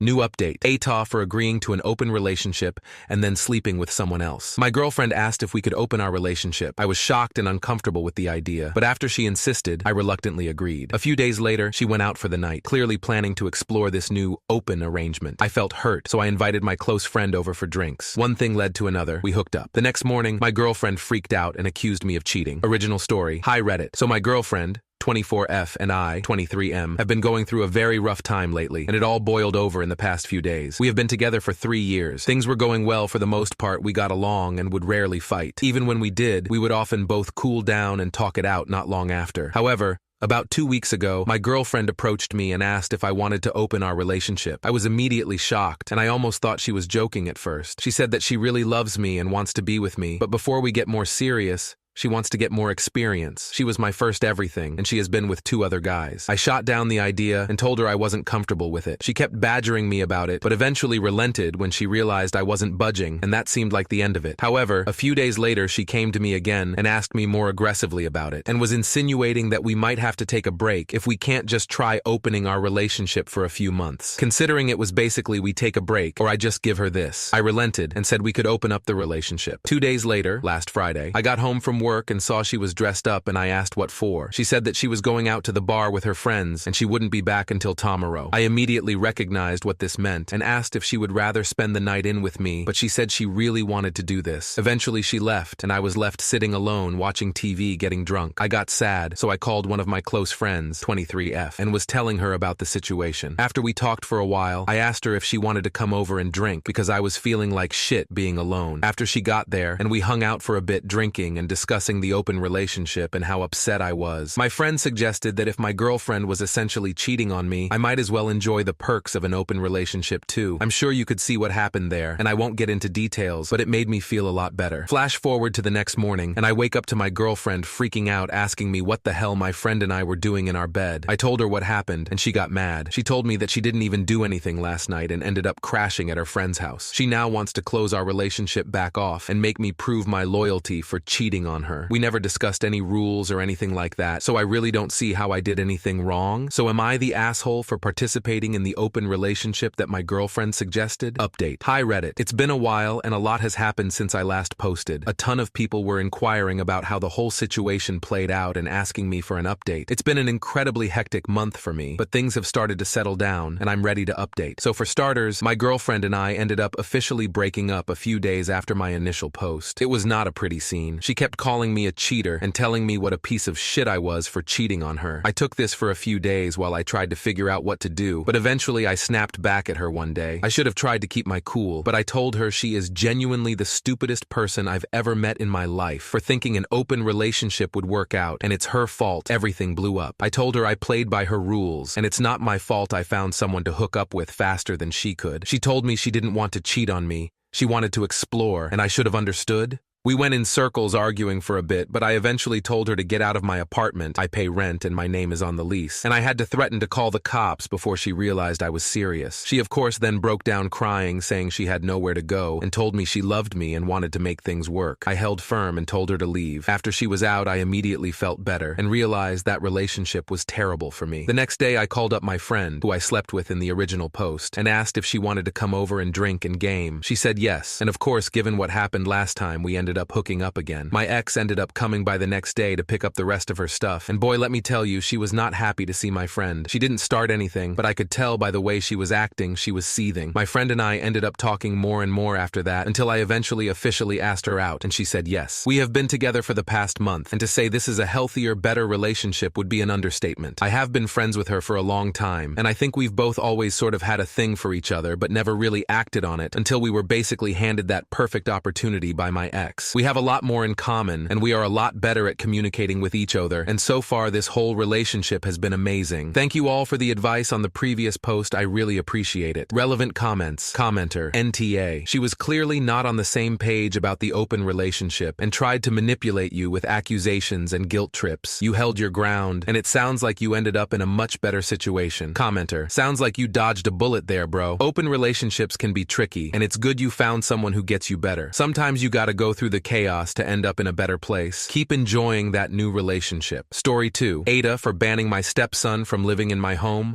New update. AITAH for agreeing to an open relationship and then sleeping with someone else. My girlfriend asked if we could open our relationship. I was shocked and uncomfortable with the idea, but after she insisted, I reluctantly agreed. A few days later, she went out for the night, clearly planning to explore this new open arrangement. I felt hurt, so I invited my close friend over for drinks. One thing led to another. We hooked up. The next morning, my girlfriend freaked out and accused me of cheating. Original story. Hi Reddit. So my girlfriend, 24F, and I, 23M, have been going through a very rough time lately, and it all boiled over in the past few days. We have been together for 3 years. Things were going well for the most part, we got along and would rarely fight. Even when we did, we would often both cool down and talk it out not long after. However, about 2 weeks ago, my girlfriend approached me and asked if I wanted to open our relationship. I was immediately shocked, and I almost thought she was joking at first. She said that she really loves me and wants to be with me, but before we get more serious, she wants to get more experience. She was my first everything, and she has been with 2 other guys. I shot down the idea and told her I wasn't comfortable with it. She kept badgering me about it, but eventually relented when she realized I wasn't budging, and that seemed like the end of it. However, a few days later, she came to me again and asked me more aggressively about it, and was insinuating that we might have to take a break if we can't just try opening our relationship for a few months. Considering it was basically we take a break, or I just give her this. I relented and said we could open up the relationship. 2 days later, last Friday, I got home from work and saw she was dressed up, and I asked what for. She said that she was going out to the bar with her friends and she wouldn't be back until tomorrow. I immediately recognized what this meant and asked if she would rather spend the night in with me, but she said she really wanted to do this. Eventually she left, and I was left sitting alone watching TV getting drunk. I got sad, so I called one of my close friends, 23F, and was telling her about the situation. After we talked for a while, I asked her if she wanted to come over and drink because I was feeling like shit being alone. After she got there, and we hung out for a bit drinking and discussing the open relationship and how upset I was, my friend suggested that if my girlfriend was essentially cheating on me, I might as well enjoy the perks of an open relationship too. I'm sure you could see what happened there, and I won't get into details, but it made me feel a lot better. Flash forward to the next morning, and I wake up to my girlfriend freaking out, asking me what the hell my friend and I were doing in our bed. I told her what happened, and she got mad. She told me that she didn't even do anything last night and ended up crashing at her friend's house. She now wants to close our relationship back off and make me prove my loyalty for cheating on her. We never discussed any rules or anything like that, so I really don't see how I did anything wrong. So am I the asshole for participating in the open relationship that my girlfriend suggested? Update. Hi Reddit. It's been a while and a lot has happened since I last posted. A ton of people were inquiring about how the whole situation played out and asking me for an update. It's been an incredibly hectic month for me, but things have started to settle down and I'm ready to update. So for starters, my girlfriend and I ended up officially breaking up a few days after my initial post. It was not a pretty scene. She kept calling me a cheater and telling me what a piece of shit I was for cheating on her. I took this for a few days while I tried to figure out what to do, but eventually I snapped back at her one day. I should have tried to keep my cool, but I told her she is genuinely the stupidest person I've ever met in my life for thinking an open relationship would work out, and it's her fault everything blew up. I told her I played by her rules, and it's not my fault I found someone to hook up with faster than she could. She told me she didn't want to cheat on me. She wanted to explore, and I should have understood. We went in circles arguing for a bit, but I eventually told her to get out of my apartment. I pay rent and my name is on the lease. And I had to threaten to call the cops before she realized I was serious. She of course then broke down crying, saying she had nowhere to go, and told me she loved me and wanted to make things work. I held firm and told her to leave. After she was out, I immediately felt better and realized that relationship was terrible for me. The next day I called up my friend, who I slept with in the original post, and asked if she wanted to come over and drink and game. She said yes, and of course given what happened last time, we ended up hooking up again. My ex ended up coming by the next day to pick up the rest of her stuff, and boy, let me tell you, she was not happy to see my friend. She didn't start anything, but I could tell by the way she was acting, she was seething. My friend and I ended up talking more and more after that, until I eventually officially asked her out, and she said yes. We have been together for the past month, and to say this is a healthier, better relationship would be an understatement. I have been friends with her for a long time, and I think we've both always sort of had a thing for each other, but never really acted on it until we were basically handed that perfect opportunity by my ex. We have a lot more in common, and we are a lot better at communicating with each other, and so far this whole relationship has been amazing. Thank you all for the advice on the previous post, I really appreciate it. Relevant comments. Commenter, NTA. She was clearly not on the same page about the open relationship and tried to manipulate you with accusations and guilt trips. You held your ground, and it sounds like you ended up in a much better situation. Commenter, sounds like you dodged a bullet there, bro. Open relationships can be tricky, and it's good you found someone who gets you better. Sometimes you gotta go through the chaos to end up in a better place. Keep enjoying that new relationship. Story 2. AITAH for banning my stepson from living in my home.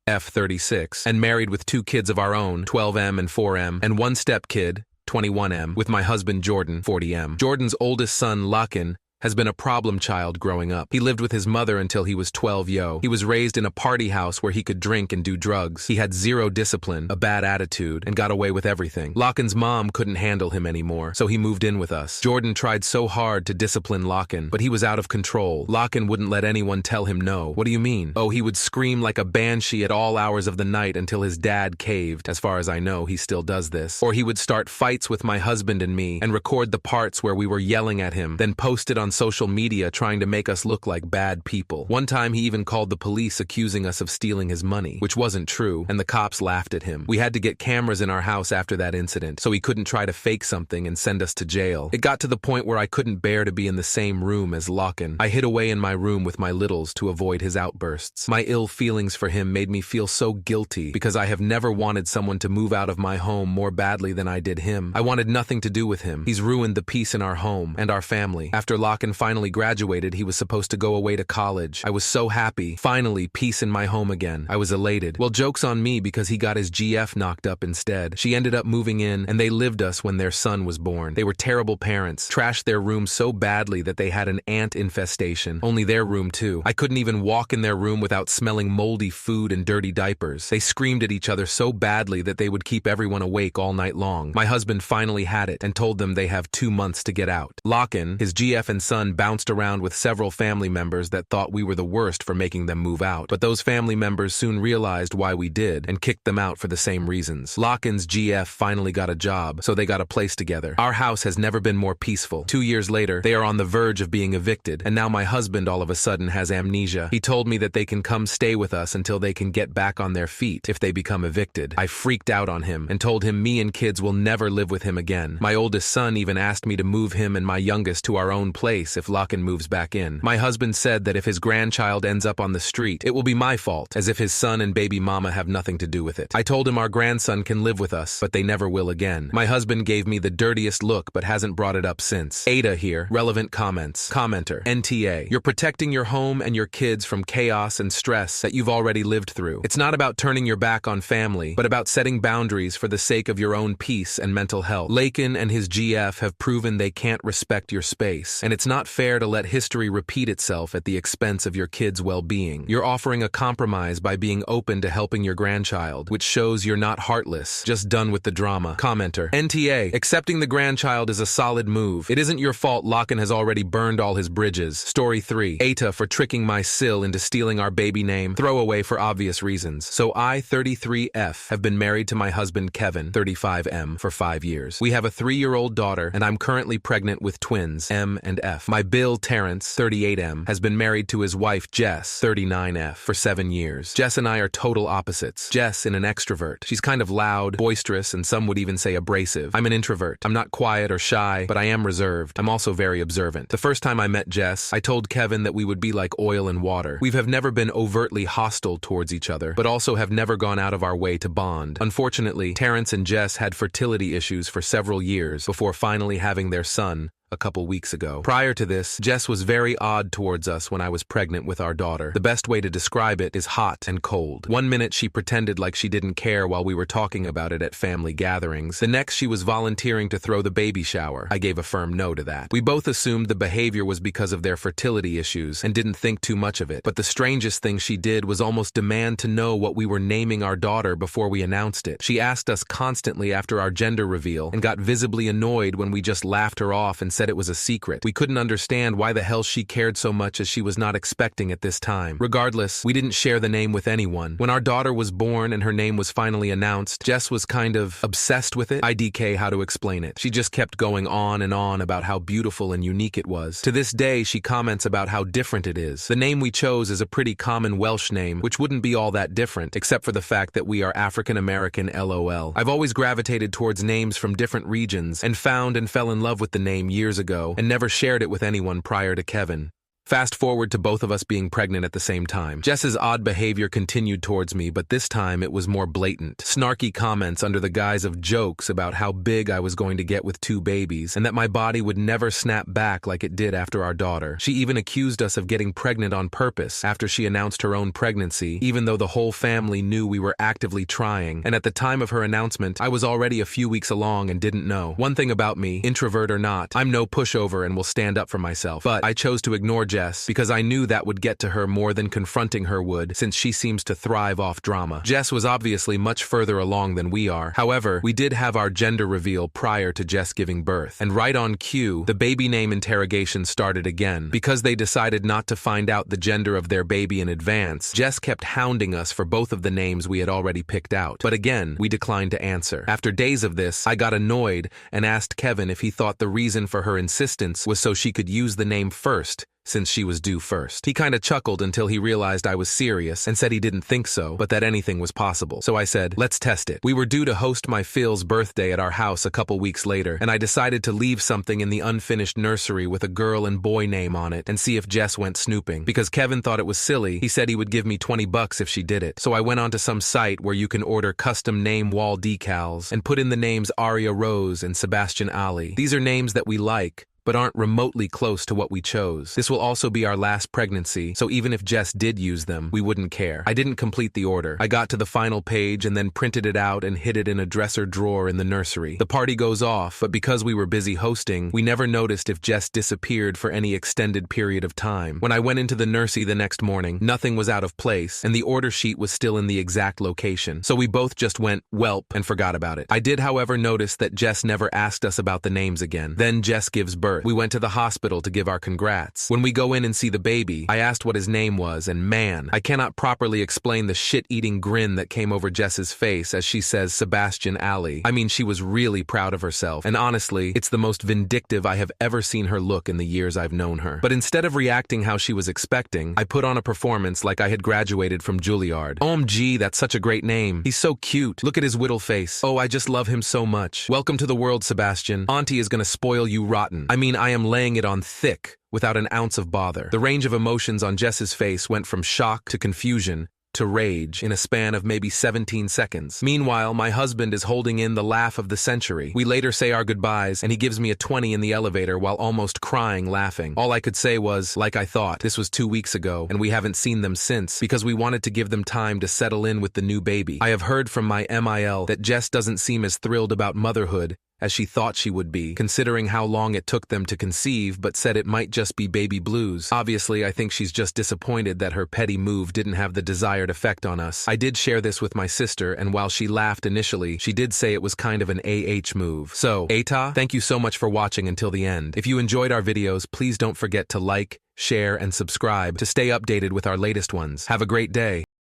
F36, and married with 2 kids of our own, 12M and 4M, and 1 step-kid, 21M, with my husband Jordan, 40M. Jordan's oldest son, Lakin, has been a problem child growing up. He lived with his mother until he was 12 yo. He was raised in a party house where he could drink and do drugs. He had 0 discipline, a bad attitude, and got away with everything. Lakin's mom couldn't handle him anymore, so he moved in with us. Jordan tried so hard to discipline Lakin, but he was out of control. Lakin wouldn't let anyone tell him no. What do you mean? Oh, he would scream like a banshee at all hours of the night until his dad caved. As far as I know, he still does this. Or he would start fights with my husband and me and record the parts where we were yelling at him, then post it on social media trying to make us look like bad people. One time he even called the police accusing us of stealing his money, which wasn't true, and the cops laughed at him. We had to get cameras in our house after that incident, so he couldn't try to fake something and send us to jail. It got to the point where I couldn't bear to be in the same room as Lakin. I hid away in my room with my littles to avoid his outbursts. My ill feelings for him made me feel so guilty because I have never wanted someone to move out of my home more badly than I did him. I wanted nothing to do with him. He's ruined the peace in our home and our family. After Lakin finally graduated, he was supposed to go away to college. I was so happy. Finally, peace in my home again. I was elated. Well, joke's on me because he got his GF knocked up instead. She ended up moving in, and they lived us when their son was born. They were terrible parents, trashed their room so badly that they had an ant infestation. Only their room, too. I couldn't even walk in their room without smelling moldy food and dirty diapers. They screamed at each other so badly that they would keep everyone awake all night long. My husband finally had it and told them they have 2 months to get out. Lakin, his GF and son bounced around with several family members that thought we were the worst for making them move out, but those family members soon realized why we did and kicked them out for the same reasons. Lakin's GF finally got a job, so they got a place together. Our house has never been more peaceful. 2 years later, they are on the verge of being evicted, and now my husband all of a sudden has amnesia. He told me that they can come stay with us until they can get back on their feet if they become evicted. I freaked out on him and told him me and kids will never live with him again. My oldest son even asked me to move him and my youngest to our own place if Lakin moves back in. My husband said that if his grandchild ends up on the street, it will be my fault, as if his son and baby mama have nothing to do with it. I told him our grandson can live with us, but they never will again. My husband gave me the dirtiest look but hasn't brought it up since. AITAH here, relevant comments. Commenter, NTA, you're protecting your home and your kids from chaos and stress that you've already lived through. It's not about turning your back on family, but about setting boundaries for the sake of your own peace and mental health. Lakin and his GF have proven they can't respect your space, and it's not fair to let history repeat itself at the expense of your kids' well-being. You're offering a compromise by being open to helping your grandchild, which shows you're not heartless, just done with the drama. Commenter, NTA, accepting the grandchild is a solid move. It isn't your fault Lakin has already burned all his bridges. Story 3, AITAH for tricking my Sil into stealing our baby name, throwaway for obvious reasons. So I, 33F, have been married to my husband Kevin, 35M, for 5 years. We have a 3-year-old daughter, and I'm currently pregnant with twins, M and F. My Bill Terrence, 38M, has been married to his wife Jess, 39F, for 7 years. Jess and I are total opposites. Jess in an extrovert. She's kind of loud, boisterous, and some would even say abrasive. I'm an introvert. I'm not quiet or shy, but I am reserved. I'm also very observant. The first time I met Jess, I told Kevin that we would be like oil and water. We have never been overtly hostile towards each other, but also have never gone out of our way to bond. Unfortunately, Terrence and Jess had fertility issues for several years before finally having their son a couple weeks ago. Prior to this, Jess was very odd towards us when I was pregnant with our daughter. The best way to describe it is hot and cold. One minute she pretended like she didn't care while we were talking about it at family gatherings. The next she was volunteering to throw the baby shower. I gave a firm no to that. We both assumed the behavior was because of their fertility issues and didn't think too much of it. But the strangest thing she did was almost demand to know what we were naming our daughter before we announced it. She asked us constantly after our gender reveal and got visibly annoyed when we just laughed her off and said it was a secret. We couldn't understand why the hell she cared so much as she was not expecting at this time. Regardless, we didn't share the name with anyone. When our daughter was born and her name was finally announced, Jess was kind of obsessed with it. IDK how to explain it. She just kept going on and on about how beautiful and unique it was. To this day, she comments about how different it is. The name we chose is a pretty common Welsh name, which wouldn't be all that different, except for the fact that we are African American LOL. I've always gravitated towards names from different regions and found and fell in love with the name years ago and never shared it with anyone prior to Kevin. Fast forward to both of us being pregnant at the same time. Jess's odd behavior continued towards me, but this time it was more blatant. Snarky comments under the guise of jokes about how big I was going to get with 2 babies, and that my body would never snap back like it did after our daughter. She even accused us of getting pregnant on purpose after she announced her own pregnancy, even though the whole family knew we were actively trying, and at the time of her announcement, I was already a few weeks along and didn't know. One thing about me, introvert or not, I'm no pushover and will stand up for myself, but I chose to ignore Jess because I knew that would get to her more than confronting her would, since she seems to thrive off drama. Jess was obviously much further along than we are. However, we did have our gender reveal prior to Jess giving birth, and right on cue, the baby name interrogation started again. Because they decided not to find out the gender of their baby in advance, Jess kept hounding us for both of the names we had already picked out. But again, we declined to answer. After days of this, I got annoyed and asked Kevin if he thought the reason for her insistence was so she could use the name first, since she was due first. He kinda chuckled until he realized I was serious and said he didn't think so, but that anything was possible. So I said, let's test it. We were due to host my Phil's birthday at our house a couple weeks later, and I decided to leave something in the unfinished nursery with a girl and boy name on it and see if Jess went snooping. Because Kevin thought it was silly, he said he would give me $20 if she did it. So I went onto some site where you can order custom name wall decals and put in the names Aria Rose and Sebastian Ali. These are names that we like, but aren't remotely close to what we chose. This will also be our last pregnancy, so even if Jess did use them, we wouldn't care. I didn't complete the order. I got to the final page and then printed it out and hid it in a dresser drawer in the nursery. The party goes off, but because we were busy hosting, we never noticed if Jess disappeared for any extended period of time. When I went into the nursery the next morning, nothing was out of place, and the order sheet was still in the exact location. So we both just went, welp, and forgot about it. I did, however, notice that Jess never asked us about the names again. Then Jess gives birth. We went to the hospital to give our congrats. When we go in and see the baby, I asked what his name was, and man, I cannot properly explain the shit-eating grin that came over Jess's face as she says Sebastian Ali. I mean, she was really proud of herself, and honestly, it's the most vindictive I have ever seen her look in the years I've known her. But instead of reacting how she was expecting, I put on a performance like I had graduated from Juilliard. OMG, that's such a great name. He's so cute. Look at his whittle face. Oh, I just love him so much. Welcome to the world, Sebastian. Auntie is gonna spoil you rotten. I mean, I am laying it on thick, without an ounce of bother. The range of emotions on Jess's face went from shock to confusion to rage in a span of maybe 17 seconds. Meanwhile, my husband is holding in the laugh of the century. We later say our goodbyes, and he gives me a 20 in the elevator while almost crying laughing. All I could say was, like I thought, this was 2 weeks ago, and we haven't seen them since, because we wanted to give them time to settle in with the new baby. I have heard from my MIL that Jess doesn't seem as thrilled about motherhood as she thought she would be, considering how long it took them to conceive, but said it might just be baby blues. Obviously, I think she's just disappointed that her petty move didn't have the desired effect on us. I did share this with my sister, and while she laughed initially, she did say it was kind of an AH move. So, AITAH, thank you so much for watching until the end. If you enjoyed our videos, please don't forget to like, share, and subscribe to stay updated with our latest ones. Have a great day.